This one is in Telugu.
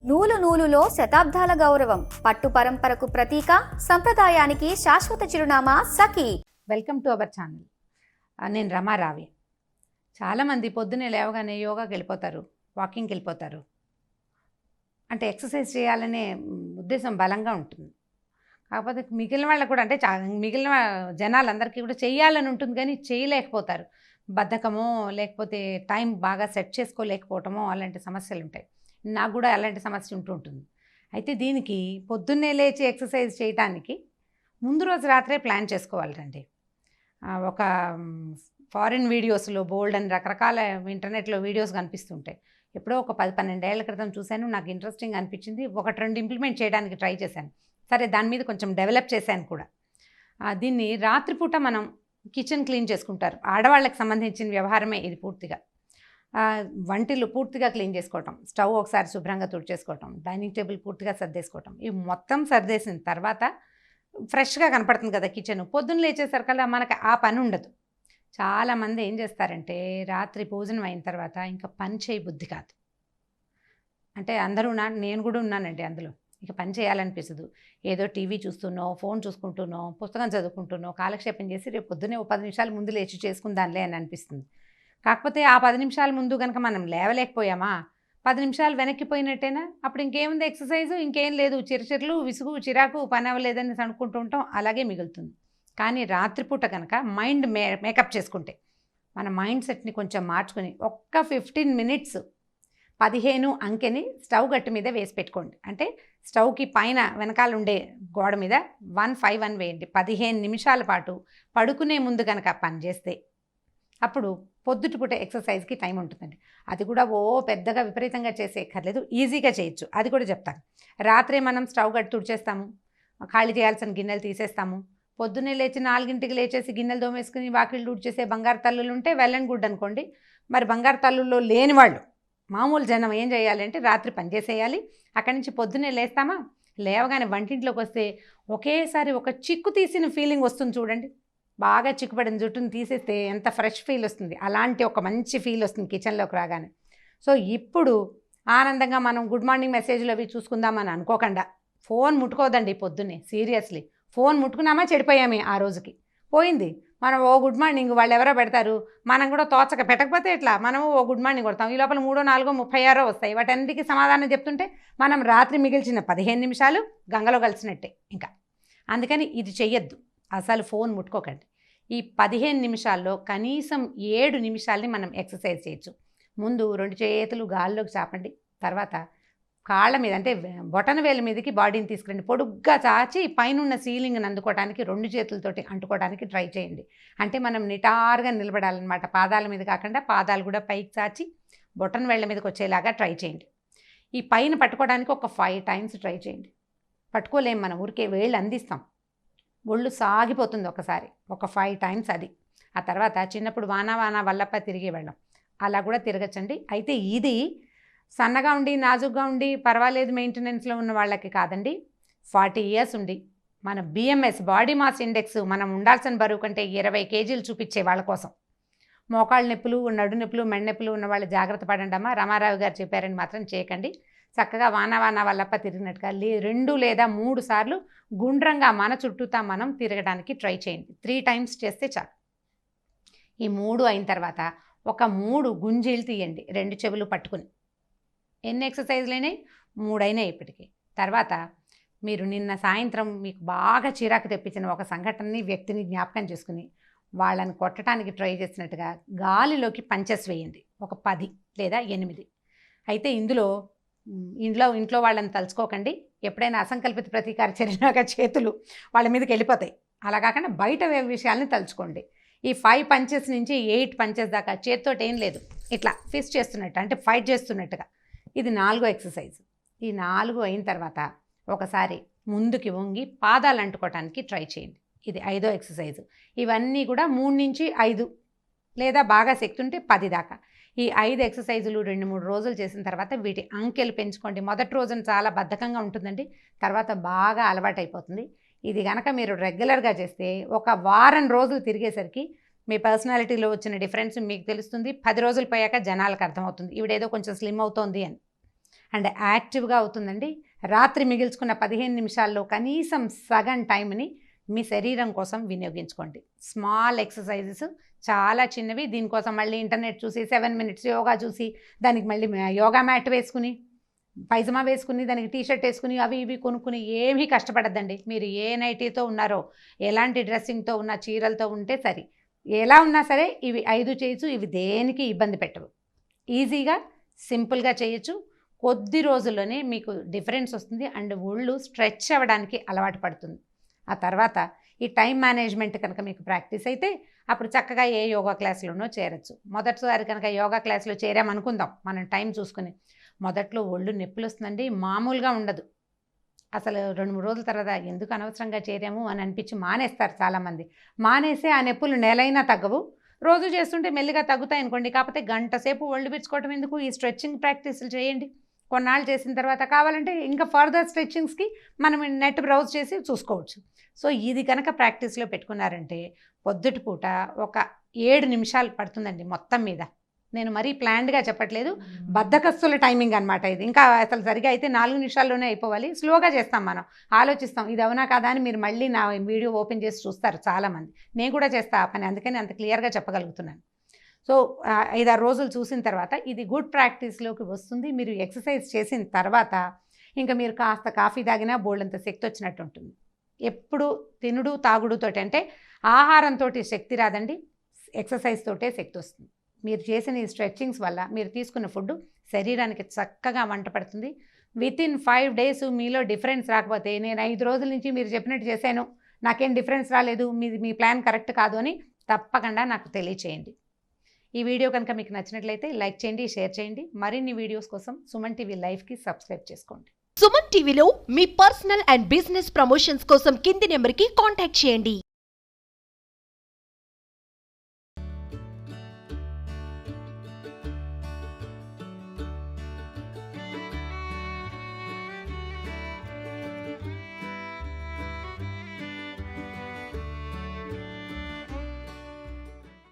నూలు నూలులో శతాబ్దాల గౌరవం, పట్టు పరంపరకు ప్రతీక, సంప్రదాయానికి శాశ్వత చిరునామా సఖీ. Welcome to our channel. నేను రమారావి. చాలామంది పొద్దున్నే లేవగానే యోగాకి వెళ్ళిపోతారు, వాకింగ్కి వెళ్ళిపోతారు. అంటే ఎక్సర్సైజ్ చేయాలనే ఉద్దేశం బలంగా ఉంటుంది. కాకపోతే మిగిలిన వాళ్ళకు కూడా, అంటే మిగిలిన జనాలందరికీ కూడా చేయాలని ఉంటుంది, కానీ చేయలేకపోతారు. బద్ధకమో లేకపోతే టైం బాగా సెట్ చేసుకోలేకపోవటమో అలాంటి సమస్యలు ఉంటాయి. నాకు కూడా అలాంటి సమస్య ఉంటుంది. అయితే దీనికి పొద్దున్నే లేచి ఎక్సర్సైజ్ చేయడానికి ముందు రోజు రాత్రే ప్లాన్ చేసుకోవాలండి. ఒక ఫారిన్ వీడియోస్లో బోల్డ్ అని రకరకాల ఇంటర్నెట్లో వీడియోస్ కనిపిస్తుంటాయి. ఎప్పుడో ఒక 10-12 ఏళ్ల క్రితం చూశాను, నాకు ఇంట్రెస్టింగ్ అనిపించింది. 1-2 ఇంప్లిమెంట్ చేయడానికి ట్రై చేశాను. సరే, దాని మీద కొంచెం డెవలప్ చేశాను కూడా. దీన్ని రాత్రిపూట మనం కిచెన్ క్లీన్ చేసుకుంటారు, ఆడవాళ్ళకి సంబంధించిన వ్యవహారమే ఇది పూర్తిగా. వంటిల్లు పూర్తిగా క్లీన్ చేసుకోవటం, స్టవ్ ఒకసారి శుభ్రంగా తుడిచేసుకోవటం, డైనింగ్ టేబుల్ పూర్తిగా సర్దేసుకోవటం. ఇవి మొత్తం సర్దేసిన తర్వాత ఫ్రెష్గా కనపడుతుంది కదా కిచెన్. పొద్దున్న లేచేసరికల్లా మనకు ఆ పని ఉండదు. చాలామంది ఏం చేస్తారంటే రాత్రి భోజనం అయిన తర్వాత ఇంకా పని చేయ బుద్ధి కాదు. అంటే అందరూ నేను కూడా ఉన్నానండి అందులో. ఇక పని చేయాలనిపిస్తుంది. ఏదో టీవీ చూస్తున్నో, ఫోన్ చూసుకుంటున్నో, పుస్తకం చదువుకుంటున్నో కాలక్షేపం చేసి రేపు పొద్దున్నే 10 నిమిషాల ముందు లేచి చేసుకుందాంలే అని అనిపిస్తుంది. కాకపోతే ఆ 10 నిమిషాల ముందు కనుక మనం లేవలేకపోయామా, 10 నిమిషాలు వెనక్కిపోయినట్టేనా? అప్పుడు ఇంకేముంది ఎక్సర్సైజు, ఇంకేం లేదు. చిరుచిరులు, విసుగు, చిరాకు, పని అవ్వలేదని అనుకుంటూ ఉంటాం, అలాగే మిగులుతుంది. కానీ రాత్రిపూట కనుక మైండ్ మేకప్ చేసుకుంటే, మన మైండ్ సెట్ని కొంచెం మార్చుకుని ఒక్క 15 మినిట్స్ 15 అంకెని స్టవ్ గట్టు మీద వేసి పెట్టుకోండి. అంటే స్టవ్కి పైన వెనకాల ఉండే గోడ మీద 151 వేయండి. 15 నిమిషాల పాటు పడుకునే ముందు కనుక పని చేస్తే అప్పుడు పొద్దుటిపూట ఎక్సర్సైజ్కి టైం ఉంటుందండి. అది కూడా పెద్దగా విపరీతంగా చేసేయక్కర్లేదు, ఈజీగా చేయొచ్చు. అది కూడా చెప్తాను. రాత్రే మనం స్టవ్ గట్టు తుడిచేస్తాము, ఖాళీ చేయాల్సిన గిన్నెలు తీసేస్తాము. పొద్దున్నే లేచి 4ంటికి లేచేసి గిన్నెలు దోమేసుకుని వాకిళ్ళు తుడిచేసే బంగారు తల్లులు ఉంటే వెల్ అండ్ గుడ్ అనుకోండి. మరి బంగారు తల్లుల్లో లేని వాళ్ళు, మామూలు జనం ఏం చేయాలంటే రాత్రి పని చేసేయాలి. అక్కడి నుంచి పొద్దున్నే లేస్తామా, లేవగానే వంటింట్లోకి వస్తే ఒకేసారి ఒక చిక్కు తీసిన ఫీలింగ్ వస్తుంది చూడండి. బాగా చిక్కుపడిన జుట్టును తీసేస్తే ఎంత ఫ్రెష్ ఫీల్ వస్తుంది, అలాంటి ఒక మంచి ఫీల్ వస్తుంది కిచెన్లోకి రాగానే. సో ఇప్పుడు ఆనందంగా మనం గుడ్ మార్నింగ్ మెసేజ్లు అవి చూసుకుందామని అనుకోకుండా ఫోన్ ముట్టుకోదండి పొద్దున్నే. సీరియస్లీ, ఫోన్ ముట్టుకున్నామా చెడిపోయామే, ఆ రోజుకి పోయింది. మనం గుడ్ మార్నింగ్ వాళ్ళు ఎవరో పెడతారు, మనం కూడా తోచక పెట్టకపోతే ఎట్లా, మనము గుడ్ మార్నింగ్ కొడతాం. ఈ లోపల 3, 4, 36 వస్తాయి. వాటన్నిటికీ సమాధానం చెప్తుంటే మనం రాత్రి మిగిల్చిన 15 నిమిషాలు గంగలో కలిసినట్టే. ఇంకా అందుకని ఇది చెయ్యొద్దు, అసలు ఫోన్ ముట్టుకోకండి. ఈ 15 నిమిషాల్లో కనీసం 7 నిమిషాలని మనం ఎక్సర్సైజ్ చేయొచ్చు. ముందు 2 చేతులు గాల్లోకి చాపండి. తర్వాత కాళ్ళ మీద, అంటే బొటన వేల మీదకి బాడీని తీసుకురండి. పొడుగ్గా చాచి పైనున్న సీలింగ్ని అందుకోవడానికి 2 చేతులతోటి అంటుకోవడానికి ట్రై చేయండి. అంటే మనం నిటారుగా నిలబడాలన్నమాట. పాదాల మీద కాకుండా పాదాలు కూడా పైకి చాచి బొటన వేళ్ళ మీదకి వచ్చేలాగా ట్రై చేయండి. ఈ పైన పట్టుకోవడానికి ఒక 5 టైమ్స్ ట్రై చేయండి. పట్టుకోలేం, మనం ఊరికే వేళ్ళు అందిస్తాం, ఒళ్ళు సాగిపోతుంది ఒకసారి. ఒక 5 టైమ్స్ అది. ఆ తర్వాత చిన్నప్పుడు వానా వానా వల్లప్ప తిరిగి వెళ్ళం, అలా కూడా తిరగచ్చండి. అయితే ఇది సన్నగా ఉండి నాజుగ్గా ఉండి పర్వాలేదు మెయింటెనెన్స్లో ఉన్న వాళ్ళకి కాదండి. 40 ఇయర్స్ ఉండి మన బిఎంఎస్, బాడీ మాస్ ఇండెక్స్, మనం ఉండాల్సిన బరువు కంటే 20 కేజీలు చూపించే వాళ్ళ కోసం, మోకాళ్ళ నొప్పులు, నడు నొప్పులు, మెడ నొప్పులు ఉన్న వాళ్ళు జాగ్రత్త పడండి అమ్మా. రామారావు గారు చెప్పారని మాత్రం చేయకండి. చక్కగా వానా వానా వల్లప్ప తిరిగినట్టుగా 2 లేదా 3 సార్లు గుండ్రంగా మన చుట్టూతా మనం తిరగడానికి ట్రై చేయండి. 3 టైమ్స్ చేస్తే చాలు. ఈ 3 అయిన తర్వాత ఒక 3 గుంజీలు తీయండి 2 చెవులు పట్టుకుని. ఎన్ని ఎక్సర్సైజ్లు అయినాయి? 3 అయినాయి ఇప్పటికి. తర్వాత మీరు నిన్న సాయంత్రం మీకు బాగా చిరాకు తెప్పించిన ఒక సంఘటనని, వ్యక్తిని జ్ఞాపకం చేసుకుని వాళ్ళని కొట్టడానికి ట్రై చేసినట్టుగా గాలిలోకి పంచెస్ వేయండి. ఒక 10 లేదా 8. అయితే ఇంట్లో వాళ్ళని తలుచుకోకండి. ఎప్పుడైనా అసంకల్పిత ప్రతీకార చర్యగా చేతులు వాళ్ళ మీదకి వెళ్ళిపోతాయి. అలా కాకుండా బయట విషయాల్ని తలుచుకోండి. ఈ 5 పంచెస్ నుంచి 8 పంచెస్ దాకా చేతితోటి ఏం లేదు, ఇట్లా ఫిస్ట్ చేస్తున్నట్టు, అంటే ఫైట్ చేస్తున్నట్టుగా. ఇది 4వ ఎక్సర్సైజ్. ఈ 4 అయిన తర్వాత ఒకసారి ముందుకి వంగి పాదాలు అంటుకోవటానికి ట్రై చేయండి. ఇది 5వ ఎక్సర్సైజ్. ఇవన్నీ కూడా 3 నుంచి 5 లేదా బాగా శక్తి ఉంటే 10 దాకా. ఈ 5 ఎక్సర్సైజులు 2-3 రోజులు చేసిన తర్వాత వీటి అంకెలు పెంచుకోండి. మొదటి రోజున చాలా బద్ధకంగా ఉంటుందండి, తర్వాత బాగా అలవాటు అయిపోతుంది. ఇది కనుక మీరు రెగ్యులర్గా చేస్తే ఒక వారం రోజులు తిరిగేసరికి మీ పర్సనాలిటీలో వచ్చిన డిఫరెన్స్ మీకు తెలుస్తుంది. 10 రోజులు పోయాక జనాలకు అర్థమవుతుంది ఈవిడేదో కొంచెం స్లిమ్ అవుతోంది అని. అండ్ యాక్టివ్గా అవుతుందండి. రాత్రి మిగిల్చుకున్న 15 నిమిషాల్లో కనీసం సగం టైంని మీ శరీరం కోసం వినియోగించుకోండి. స్మాల్ ఎక్సర్సైజెస్ చాలా చిన్నవి. దీనికోసం మళ్ళీ ఇంటర్నెట్ చూసి 7 మినిట్స్ యోగా చూసి దానికి మళ్ళీ యోగా మ్యాట్ వేసుకుని పైజమా వేసుకుని దానికి టీషర్ట్ వేసుకుని అవి ఇవి కొనుక్కుని ఏమీ కష్టపడద్దండి. మీరు ఏ నైటీతో ఉన్నారో, ఎలాంటి డ్రెస్సింగ్తో ఉన్న, చీరలతో ఉంటే సరి, ఎలా ఉన్నా సరే ఇవి 5 చేయొచ్చు. ఇవి దేనికి ఇబ్బంది పెట్టవు. ఈజీగా సింపుల్గా చేయొచ్చు. కొద్ది రోజుల్లోనే మీకు డిఫరెన్స్ వస్తుంది అండ్ ఒళ్ళు స్ట్రెచ్ అవ్వడానికి అలవాటు పడుతుంది. ఆ తర్వాత ఈ టైం మేనేజ్మెంట్ కనుక మీకు ప్రాక్టీస్ అయితే అప్పుడు చక్కగా ఏ యోగా క్లాస్లోనో చేరచ్చు. మొదటిసారి కనుక యోగా క్లాస్లో చేరామనుకుందాం, మనం టైం చూసుకుని, మొదట్లో ఒళ్ళు నొప్పులు వస్తుందండి, మామూలుగా ఉండదు. అసలు 2-3 రోజుల తర్వాత ఎందుకు అనవసరంగా చేరాము అని అనిపించి మానేస్తారు చాలామంది. మానేసే ఆ నొప్పులు నెలైనా తగ్గవు. రోజు చేస్తుంటే మెల్లిగా తగ్గుతాయి అనుకోండి. కాకపోతే గంట సేపు ఒళ్ళు పిచ్చుకోవటం ఎందుకు, ఈ స్ట్రెచ్చింగ్ ప్రాక్టీసులు చేయండి. కొన్నాళ్ళు చేసిన తర్వాత కావాలంటే ఇంకా ఫర్దర్ స్ట్రెచ్చింగ్స్కి మనం నెట్ బ్రౌజ్ చేసి చూసుకోవచ్చు. సో ఇది కనుక ప్రాక్టీస్లో పెట్టుకున్నారంటే పొద్దుటి పూట ఒక 7 నిమిషాలు పడుతుందండి మొత్తం మీద. నేను మరీ ప్లాన్డ్గా చెప్పట్లేదు, బద్ధకస్తుల టైమింగ్ అనమాట ఇది. ఇంకా అసలు సరిగా అయితే 4 నిమిషాల్లోనే అయిపోవాలి. స్లోగా చేస్తాం, మనం ఆలోచిస్తాం ఇది అవునా కాదా అని. మీరు మళ్ళీ నా వీడియో ఓపెన్ చేసి చూస్తారు చాలామంది. నేను కూడా చేస్తా ఆ పని, అందుకని అంత క్లియర్గా చెప్పగలుగుతున్నాను. సో 5-6 రోజులు చూసిన తర్వాత ఇది గుడ్ ప్రాక్టీస్లోకి వస్తుంది. మీరు ఎక్సర్సైజ్ చేసిన తర్వాత ఇంకా మీరు కాస్త కాఫీ తాగినా బోల్డంత శక్తి వచ్చినట్టు ఉంటుంది. ఎప్పుడు తినుడు తాగుడుతోటి అంటే ఆహారంతో శక్తి రాదండి, ఎక్సర్సైజ్ తోటే శక్తి వస్తుంది. మీరు చేసిన ఈ స్ట్రెచ్చింగ్స్ వల్ల మీరు తీసుకున్న ఫుడ్ శరీరానికి చక్కగా వంట పడుతుంది. వితిన్ 5 days మీలో డిఫరెన్స్ రాకపోతే, నేను 5 రోజుల నుంచి మీరు చెప్పినట్టు చేశాను, నాకేం డిఫరెన్స్ రాలేదు, మీ ప్లాన్ కరెక్ట్ కాదు అని తప్పకుండా నాకు తెలియచేయండి. ఈ వీడియో కనుక మీకు నచ్చినట్లయితే లైక్ చేయండి, షేర్ చేయండి. మరిన్ని వీడియోస్ కోసం సుమన్ టీవీ లైవ్కి సబ్స్క్రైబ్ చేసుకోండి. సుమన్ టీవీలో మీ పర్సనల్ అండ్ బిజినెస్ ప్రమోషన్స్ కోసం కింది నెంబర్కి కాంటాక్ట్ చేయండి.